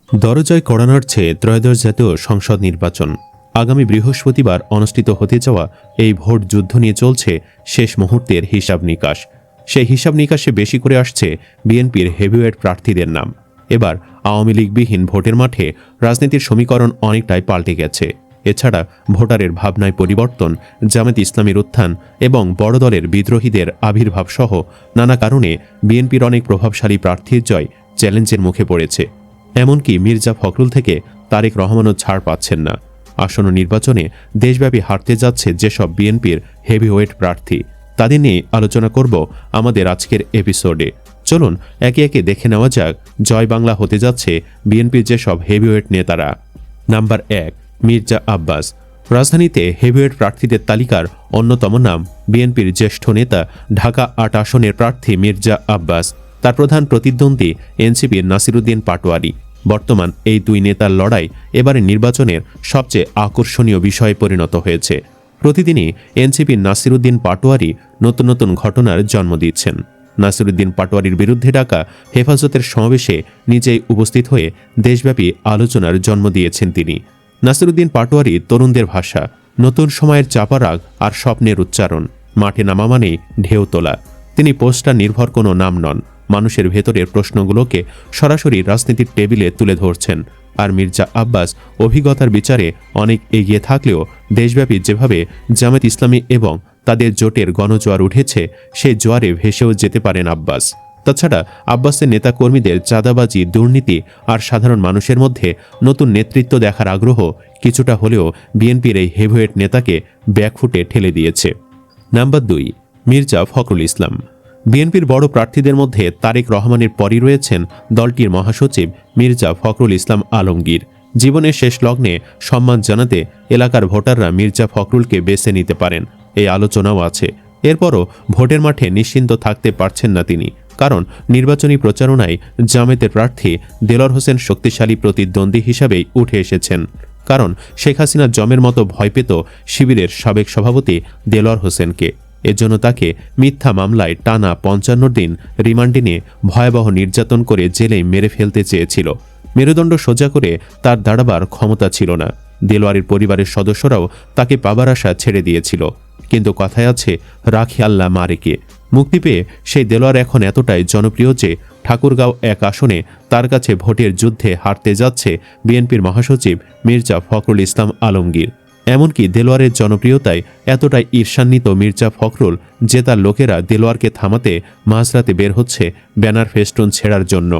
দরজায় কড়া নাড়ছে ত্রয়োদশ জাতীয় সংসদ নির্বাচন। আগামী বৃহস্পতিবার অনুষ্ঠিত হতে যাওয়া এই ভোট যুদ্ধ নিয়ে চলছে শেষ মুহূর্তের হিসাব নিকাশ। সেই হিসাব নিকাশে বেশি করে আসছে বিএনপির হেভিওয়েট প্রার্থীদের নাম। এবার আওয়ামী লীগবিহীন ভোটের মাঠে রাজনীতির সমীকরণ অনেকটাই পাল্টে গেছে। এছাড়া ভোটারের ভাবনায় পরিবর্তন, জামায়াত ইসলামীর উত্থান এবং বড় দলের বিদ্রোহীদের আবির্ভাব সহ নানা কারণে বিএনপির অনেক প্রভাবশালী প্রার্থীর জয় চ্যালেঞ্জের মুখে পড়েছে। এমনকি মির্জা ফখরুল থেকে তারেক রহমানও ছাড় পাচ্ছেন না। আসন্ন নির্বাচনে দেশব্যাপী হারতে যাচ্ছে যেসব বিএনপির হেভিওয়েট প্রার্থী, তাদের নিয়ে আলোচনা করব আমাদের আজকের এপিসোডে। চলুন একে একে দেখে নেওয়া যাক জয় বাংলা হতে যাচ্ছে বিএনপির যেসব হেভিওয়েট নেতারা। নাম্বার 1, মির্জা আব্বাস। রাজধানীতে হেভিওয়েট প্রার্থীদের তালিকার অন্যতম নাম বিএনপির জ্যেষ্ঠ নেতা, ঢাকা 8 আসনের প্রার্থী মির্জা আব্বাস। তার প্রধান প্রতিদ্বন্দ্বী এনসিপির নাসিরুদ্দিন পাটোয়ারি। বর্তমান এই দুই নেতার লড়াই এবারে নির্বাচনের সবচেয়ে আকর্ষণীয় বিষয়ে পরিণত হয়েছে। প্রতিদিনই এনসিপির নাসিরুদ্দিন পাটোয়ারি নতুন নতুন ঘটনার জন্ম দিচ্ছেন। নাসিরুদ্দিন পাটোয়ারির বিরুদ্ধে ডাকা হেফাজতের সমাবেশে নিজেই উপস্থিত হয়ে দেশব্যাপী আলোচনার জন্ম দিয়েছেন তিনি। নাসিরুদ্দিন পাটোয়ারি তরুণদের ভাষা, নতুন সময়ের চাপা রাগ আর স্বপ্নের উচ্চারণ। মাঠে নামা মানেই ঢেউ তোলা। তিনি পোস্টার নির্ভর কোনো নাম নন, মানুষের ভেতরের প্রশ্নগুলোকে সরাসরি রাজনীতির টেবিলে তুলে ধরছেন। আর মির্জা আব্বাস অভিজ্ঞতার বিচারে অনেক এগিয়ে থাকলেও দেশব্যাপী যেভাবে জামায়াত ইসলামী এবং তাদের জোটের গণজোয়ার উঠেছে, সেই জোয়ারে ভেসেও যেতে পারেন আব্বাস। তাছাড়া আব্বাসের নেতাকর্মীদের চাঁদাবাজি, দুর্নীতি আর সাধারণ মানুষের মধ্যে নতুন নেতৃত্ব দেখার আগ্রহ কিছুটা হলেও বিএনপির এই হেভিওয়েট নেতাকে ব্যাকফুটে ঠেলে দিয়েছে। নাম্বার 2, মির্জা ফখরুল ইসলাম। বিএনপির বড় প্রার্থীদের মধ্যে তারেক রহমানের পরই রয়েছেন দলটির মহাসচিব মির্জা ফখরুল ইসলাম আলমগীর। জীবনের শেষ লগ্নে সম্মান জানাতে এলাকার ভোটাররা মির্জা ফখরুলকে বেছে নিতে পারেন, এই আলোচনাও আছে। এরপরও ভোটের মাঠে নিশ্চিন্ত থাকতে পারছেন না তিনি, কারণ নির্বাচনী প্রচারণায় জামায়াতের প্রার্থী দেলোয়ার হোসেন শক্তিশালী প্রতিদ্বন্দ্বী হিসাবেই উঠে এসেছেন। কারণ শেখ হাসিনা জমের মতো ভয় পেত শিবিরের সাবেক সভাপতি দেলোয়ার হোসেনকে। এজন্য তাকে মিথ্যা মামলায় টানা 55 দিন রিমান্ডে নিয়ে ভয়াবহ নির্যাতন করে জেলেই মেরে ফেলতে চেয়েছিল। মেরুদণ্ড সোজা করে তার দাঁড়াবার ক্ষমতা ছিল না। দেলোয়ারের পরিবারের সদস্যরাও তাকে পাবার আশা ছেড়ে দিয়েছিল। কিন্তু কথায় আছে, রাখি আল্লাহ মারেকে। মুক্তি পেয়ে সেই দেলোয়ার এখন এতটাই জনপ্রিয় যে ঠাকুরগাঁও 1 আসনে তার কাছে ভোটের যুদ্ধে হারতে যাচ্ছে বিএনপির মহাসচিব মির্জা ফখরুল ইসলাম আলমগীর। এমনকি দেলোয়ারের জনপ্রিয়তায় এতটাই ঈর্ষান্বিত মির্জা ফখরুল যে তার লোকেরা দেলোয়ারকে থামাতে মাঝরাতে বের হচ্ছে ব্যানার ফেস্টুন ছেড়ার জন্য।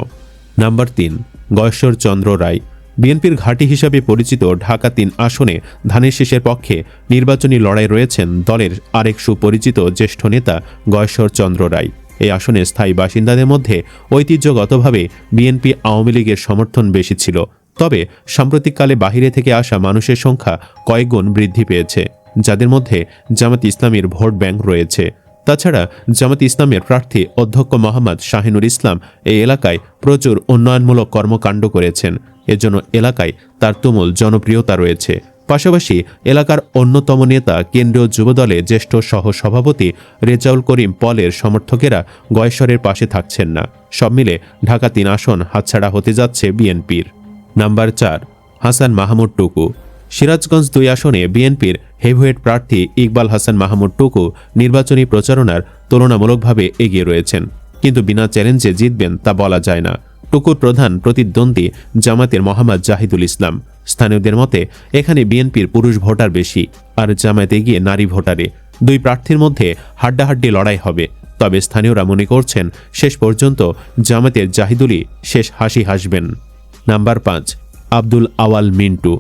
নাম্বার 3, গয়েশ্বর চন্দ্র রায়। বিএনপির ঘাঁটি হিসাবে পরিচিত ঢাকা 3 আসনে ধানের শীষের পক্ষে নির্বাচনী লড়াই রয়েছেন দলের আরেক সুপরিচিত জ্যেষ্ঠ নেতা গয়েশ্বর চন্দ্র রায়। এই আসনে স্থায়ী বাসিন্দাদের মধ্যে ঐতিহ্যগতভাবে বিএনপি আওয়ামী লীগের সমর্থন বেশি ছিল। তবে সাম্প্রতিককালে বাহিরে থেকে আসা মানুষের সংখ্যা কয়েকগুণ বৃদ্ধি পেয়েছে, যাদের মধ্যে জামায়াত ইসলামীর ভোট ব্যাংক রয়েছে। তাছাড়া জামায়াত ইসলামের প্রার্থী অধ্যক্ষ মোহাম্মদ শাহিনুর ইসলাম এই এলাকায় প্রচুর উন্নয়নমূলক কর্মকাণ্ড করেছেন। এজন্য এলাকায় তার তুমুল জনপ্রিয়তা রয়েছে। পাশাপাশি এলাকার অন্যতম নেতা, কেন্দ্রীয় যুবদলে জ্যেষ্ঠ সহ সভাপতি রেজাউল করিম পলের সমর্থকেরা গয়েশ্বরের পাশে থাকছেন না। সব মিলে ঢাকা 3 আসন হাতছাড়া হতে যাচ্ছে বিএনপির। নাম্বার 4, হাসান মাহমুদ টুকু। সিরাজগঞ্জ 2 আসনে বিএনপির হেভিওয়েট প্রার্থী ইকবাল হাসান মাহমুদ টুকু নির্বাচনী প্রচারণার তুলনামূলকভাবে এগিয়ে রয়েছেন, কিন্তু বিনা চ্যালেঞ্জে জিতবেন তা বলা যায় না। টুকুর প্রধান প্রতিদ্বন্দ্বী জামায়াতের মোহাম্মদ জাহিদুল ইসলাম। স্থানীয়দের মতে এখানে বিএনপির পুরুষ ভোটার বেশি, আর জামায়াত এগিয়ে নারী ভোটারে। 2 প্রার্থীর মধ্যে হাড্ডাহাড্ডি লড়াই হবে। তবে স্থানীয়রা মনে করছেন শেষ পর্যন্ত জামায়াতের জাহিদুলই শেষ হাসি হাসবেন। নাম্বার 5, আব্দুল আওয়াল মিন্টু।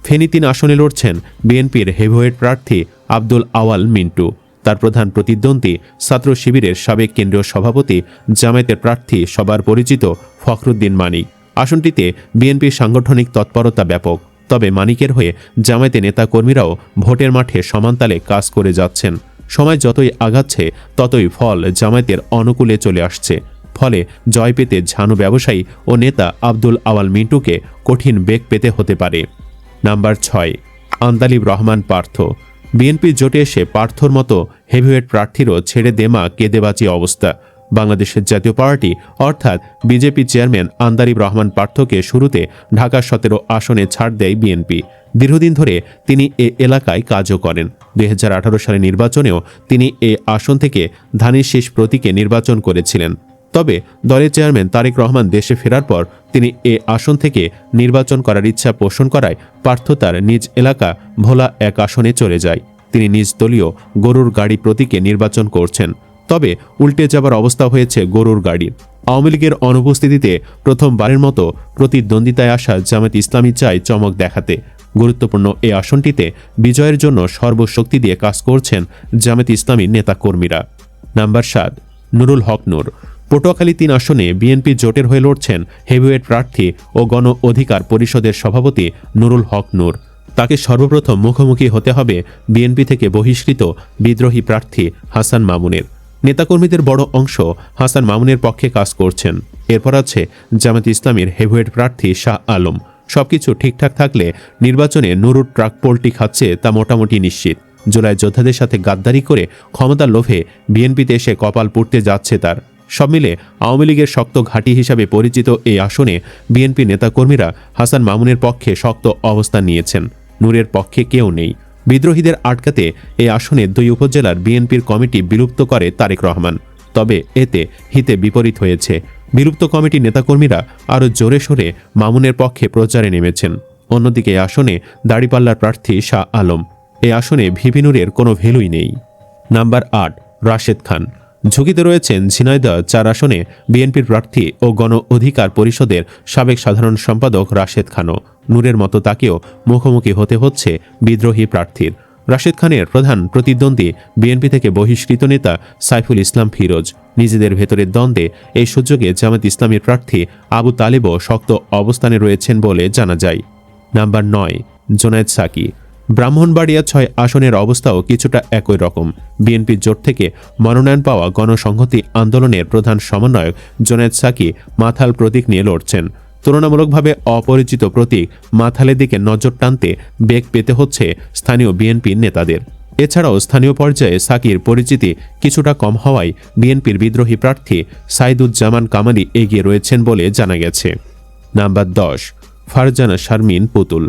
ফেনী 3 আসনে লড়ছেন বিএনপির হেভিওয়েট প্রার্থী আব্দুল আওয়াল মিন্টু। তার প্রধান প্রতিদ্বন্দ্বী ছাত্র শিবিরের সাবেক কেন্দ্রীয় সভাপতি, জামায়াতের প্রার্থী সবার পরিচিত ফখরুদ্দিন মানিক। আসনটিতে বিএনপির সাংগঠনিক তৎপরতা ব্যাপক। তবে মানিকের হয়ে জামায়াতের নেতাকর্মীরাও ভোটের মাঠে সমানতালে কাজ করে যাচ্ছেন। সময় যতই আগাচ্ছে ততই ফল জামায়াতের অনুকূলে চলে আসছে। ফলে জয় পেতে ঝানু ব্যবসায়ী ও নেতা আব্দুল আওয়াল মিন্টুকে কঠিন বেগ পেতে হতে পারে। নাম্বার 6, আন্দালিব রহমান পার্থ। বিএনপি জোটে এসে পার্থর মতো হেভিওয়েট প্রার্থীরও ছেড়ে দেমা কেঁদেবাচি অবস্থা। বাংলাদেশের জাতীয় পার্টি অর্থাৎ বিজেপি চেয়ারম্যান আন্দারিব রহমান পার্থকে শুরুতে ঢাকা 17 আসনে ছাড় দেয় বিএনপি। দীর্ঘদিন ধরে তিনি এ এলাকায় কাজও করেন। 2018 সালে নির্বাচনেও তিনি এ আসন থেকে ধানের শীষ প্রতীকে নির্বাচন করেছিলেন। তবে দলের চেয়ারম্যান তারেক রহমান দেশে ফেরার পর তিনি এ আসন থেকে নির্বাচন করার ইচ্ছা পোষণ করায় পার্থ তার নিজ এলাকা ভোলা 1 আসনে চলে যায়। তিনি নিজ দলীয় গরুর গাড়ি প্রতীকে নির্বাচন করছেন। তবে উল্টে যাবার অবস্থা হয়েছে গরুর গাড়ির। আওয়ামী লীগের অনুপস্থিতিতে প্রথমবারের মতো প্রতিদ্বন্দ্বিতায় আসা জামায়াত ইসলামী চায় চমক দেখাতে। গুরুত্বপূর্ণ এ আসনটিতে বিজয়ের জন্য সর্বশক্তি দিয়ে কাজ করছেন জামায়াত ইসলামীর নেতাকর্মীরা। নাম্বার 7, নুরুল হক নূর। পটুয়াখালী 3 আসনে বিএনপি জোটের হয়ে লড়ছেন হেভিওয়েট প্রার্থী ও গণ অধিকার পরিষদের সভাপতি নুরুল হক নূর। তাকে সর্বপ্রথম মুখোমুখি হতে হবে বিএনপি থেকে বহিষ্কৃত বিদ্রোহী প্রার্থী হাসান মামুনের। নেতাকর্মীদের বড় অংশ হাসান মামুনের পক্ষে কাজ করছেন। এরপর আছে জামায়াত ইসলামীর হেভিওয়েট প্রার্থী শাহ আলম। সবকিছু ঠিকঠাক থাকলে নির্বাচনে নুরুর ট্রাক পোলটি খাচ্ছে তা মোটামুটি নিশ্চিত। জুলাই যোদ্ধাদের সাথে গাদ্দারি করে ক্ষমতার লোভে বিএনপিতে এসে কপাল পুড়তে যাচ্ছে তার। সব মিলে আওয়ামী লীগের শক্ত ঘাঁটি হিসাবে পরিচিত এই আসনে বিএনপি নেতাকর্মীরা হাসান মামুনের পক্ষে শক্ত অবস্থান নিয়েছেন। নূরের পক্ষে কেউ নেই। বিদ্রোহীদের আটকাতে এই আসনে 2 উপজেলার বিএনপির কমিটি বিলুপ্ত করে তারেক রহমান। তবে এতে হিতে বিপরীত হয়েছে। বিলুপ্ত কমিটির নেতাকর্মীরা আরও জোরে সোরে মামুনের পক্ষে প্রচারে নেমেছেন। অন্যদিকে এই আসনে দাড়িপাল্লার প্রার্থী শাহ আলম। এই আসনে ভিপি নূরের কোনো ভ্যালুই নেই। নাম্বার 8, রাশেদ খান। ঝুঁকিতে রয়েছেন ঝিনাইদহ 4 আসনে বিএনপির প্রার্থী ও গণ অধিকার পরিষদের সাবেক সাধারণ সম্পাদক রাশেদ খানও। নূরের মতো তাকেও মুখোমুখি হতে হচ্ছে বিদ্রোহী প্রার্থীর। রাশেদ খানের প্রধান প্রতিদ্বন্দ্বী বিএনপি থেকে বহিষ্কৃত নেতা সাইফুল ইসলাম ফিরোজ। নিজেদের ভেতরের দ্বন্দ্বে এই সুযোগে জামায়াত ইসলামীর প্রার্থী আবু তালেবও শক্ত অবস্থানে রয়েছেন বলে জানা যায়। Number 9, Zonayed Psaki. ব্রাহ্মণবাড়িয়া 6 আসনের অবস্থাও কিছুটা একই রকম। বিএনপি জোট থেকে মনোনয়ন পাওয়া গণসংহতি আন্দোলনের প্রধান সমন্বয়ক জোনায়েদ সাকি মাথাল প্রতীক নিয়ে লড়ছেন। তুলনামূলকভাবে অপরিচিত প্রতীক মাথালের দিকে নজর টানতে বেগ পেতে হচ্ছে স্থানীয় বিএনপির নেতাদের। এছাড়াও স্থানীয় পর্যায়ে সাকির পরিচিতি কিছুটা কম হওয়ায় বিএনপির বিদ্রোহী প্রার্থী সাইদুজ্জামান কামালি এগিয়ে রয়েছেন বলে জানা গেছে। নাম্বার 10, ফারজানা শারমিন পুতুল।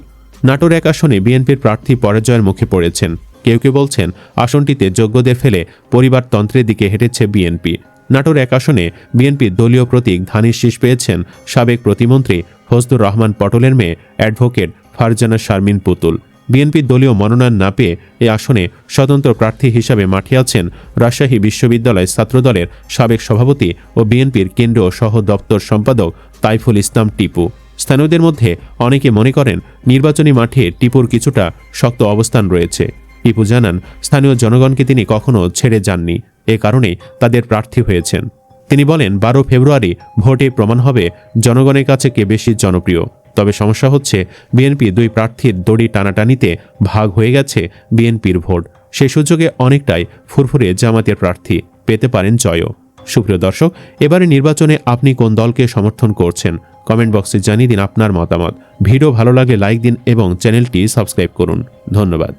নাটোর 1 আসনে বিএনপির প্রার্থী পরাজয়ের মুখে পড়েছেন। কেউ কেউ বলছেন আসনটিতে যোগ্যদের ফেলে পরিবারতন্ত্রের দিকে হেঁটেছে বিএনপি। নাটোর 1 আসনে বিএনপির দলীয় প্রতীক ধানের শীষ পেয়েছেন সাবেক প্রতিমন্ত্রী ফজলুর রহমান পটলের মেয়ে অ্যাডভোকেট ফারজানা শারমিন পুতুল। বিএনপির দলীয় মনোনয়ন না পেয়ে এ আসনে স্বতন্ত্র প্রার্থী হিসাবে মাঠে আছেন রাজশাহী বিশ্ববিদ্যালয় ছাত্রদলের সাবেক সভাপতি ও বিএনপির কেন্দ্রীয় সহ দপ্তর সম্পাদক তাইফুল ইসলাম টিপু। স্থানীয়দের মধ্যে অনেকে মনে করেন নির্বাচনী মাঠে টিপুর কিছুটা শক্ত অবস্থান রয়েছে। টিপু জানান স্থানীয় জনগণকে তিনি কখনো ছেড়ে যাননি, এ কারণেই তাদের প্রার্থী হয়েছেন। তিনি বলেন 12 ফেব্রুয়ারি ভোটে প্রমাণ হবে জনগণের কাছে কে বেশি জনপ্রিয়। তবে সমস্যা হচ্ছে বিএনপি 2 প্রার্থীর দড়ি টানাটানিতে ভাগ হয়ে গেছে বিএনপির ভোট। সেই সুযোগে অনেকটাই ফুরফুরে জামায়াতের প্রার্থী পেতে পারেন জয়ও। সুপ্রিয় দর্শক, এবারে নির্বাচনে আপনি কোন দলকে সমর্থন করছেন কমেন্ট বক্সে জানিয়ে দিন আপনার মতামত। ভিডিও ভালো লাগলে লাইক দিন এবং চ্যানেলটি সাবস্ক্রাইব করুন। ধন্যবাদ।